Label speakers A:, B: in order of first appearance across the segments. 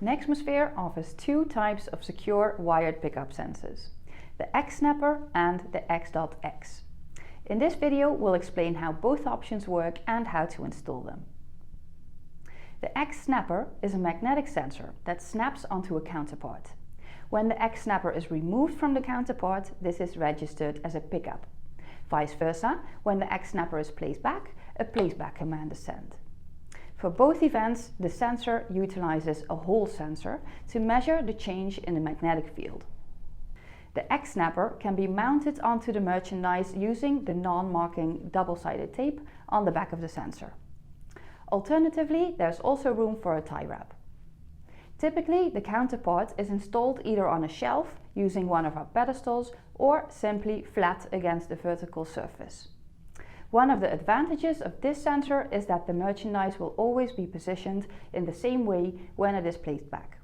A: Nexmosphere offers two types of secure wired pickup sensors, the X-Snapper and the X.X. In this video, we'll explain how both options work and how to install them. The X-Snapper is a magnetic sensor that snaps onto a counterpart. When the X-Snapper is removed from the counterpart, this is registered as a pickup. Vice versa, when the X-Snapper is placed back, a placeback command is sent. For both events, the sensor utilizes a Hall sensor to measure the change in the magnetic field. The X-Snapper can be mounted onto the merchandise using the non-marking double-sided tape on the back of the sensor. Alternatively, there's also room for a tie wrap. Typically, the counterpart is installed either on a shelf using one of our pedestals or simply flat against the vertical surface. One of the advantages of this sensor is that the merchandise will always be positioned in the same way when it is placed back.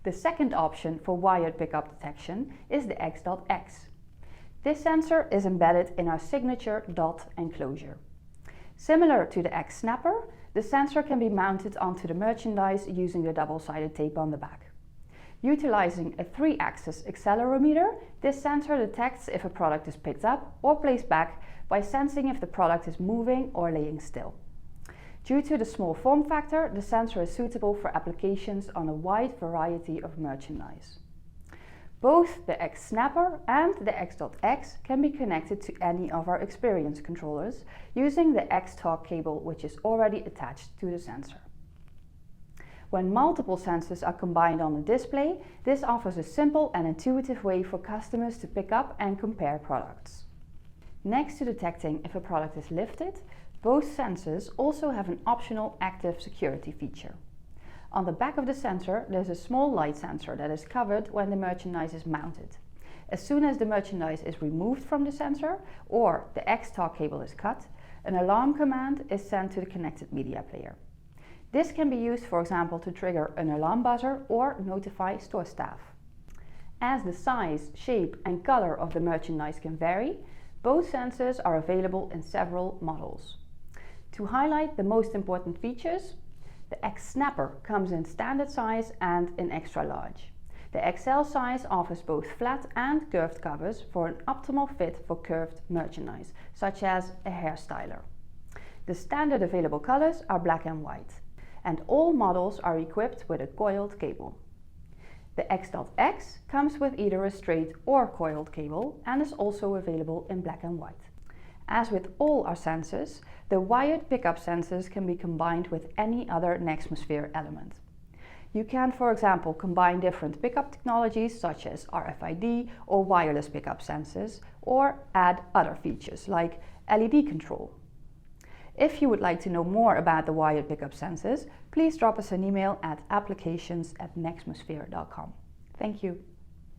A: The second option for wired pickup detection is the X.X. This sensor is embedded in our signature dot enclosure. Similar to the X-Snapper, the sensor can be mounted onto the merchandise using the double-sided tape on the back. Utilizing a 3-axis accelerometer, this sensor detects if a product is picked up or placed back by sensing if the product is moving or laying still. Due to the small form factor, the sensor is suitable for applications on a wide variety of merchandise. Both the X-Snapper and the X.X can be connected to any of our Xperience controllers using the X-Talk cable, which is already attached to the sensor. When multiple sensors are combined on a display, this offers a simple and intuitive way for customers to pick up and compare products. Next to detecting if a product is lifted, both sensors also have an optional active security feature. On the back of the sensor, there's a small light sensor that is covered when the merchandise is mounted. As soon as the merchandise is removed from the sensor or the X-Talk cable is cut, an alarm command is sent to the connected media player. This can be used, for example, to trigger an alarm buzzer or notify store staff. As the size, shape and color of the merchandise can vary, both sensors are available in several models. To highlight the most important features, the X-Snapper comes in standard size and in extra large. The XL size offers both flat and curved covers for an optimal fit for curved merchandise, such as a hairstyler. The standard available colors are black and white, and all models are equipped with a coiled cable. The X.X comes with either a straight or coiled cable and is also available in black and white. As with all our sensors, the wired pickup sensors can be combined with any other Nexmosphere element. You can, for example, combine different pickup technologies such as RFID or wireless pickup sensors, or add other features like LED control. If you would like to know more about the wired pickup sensors, please drop us an email at applications@nexmosphere.com. Thank you.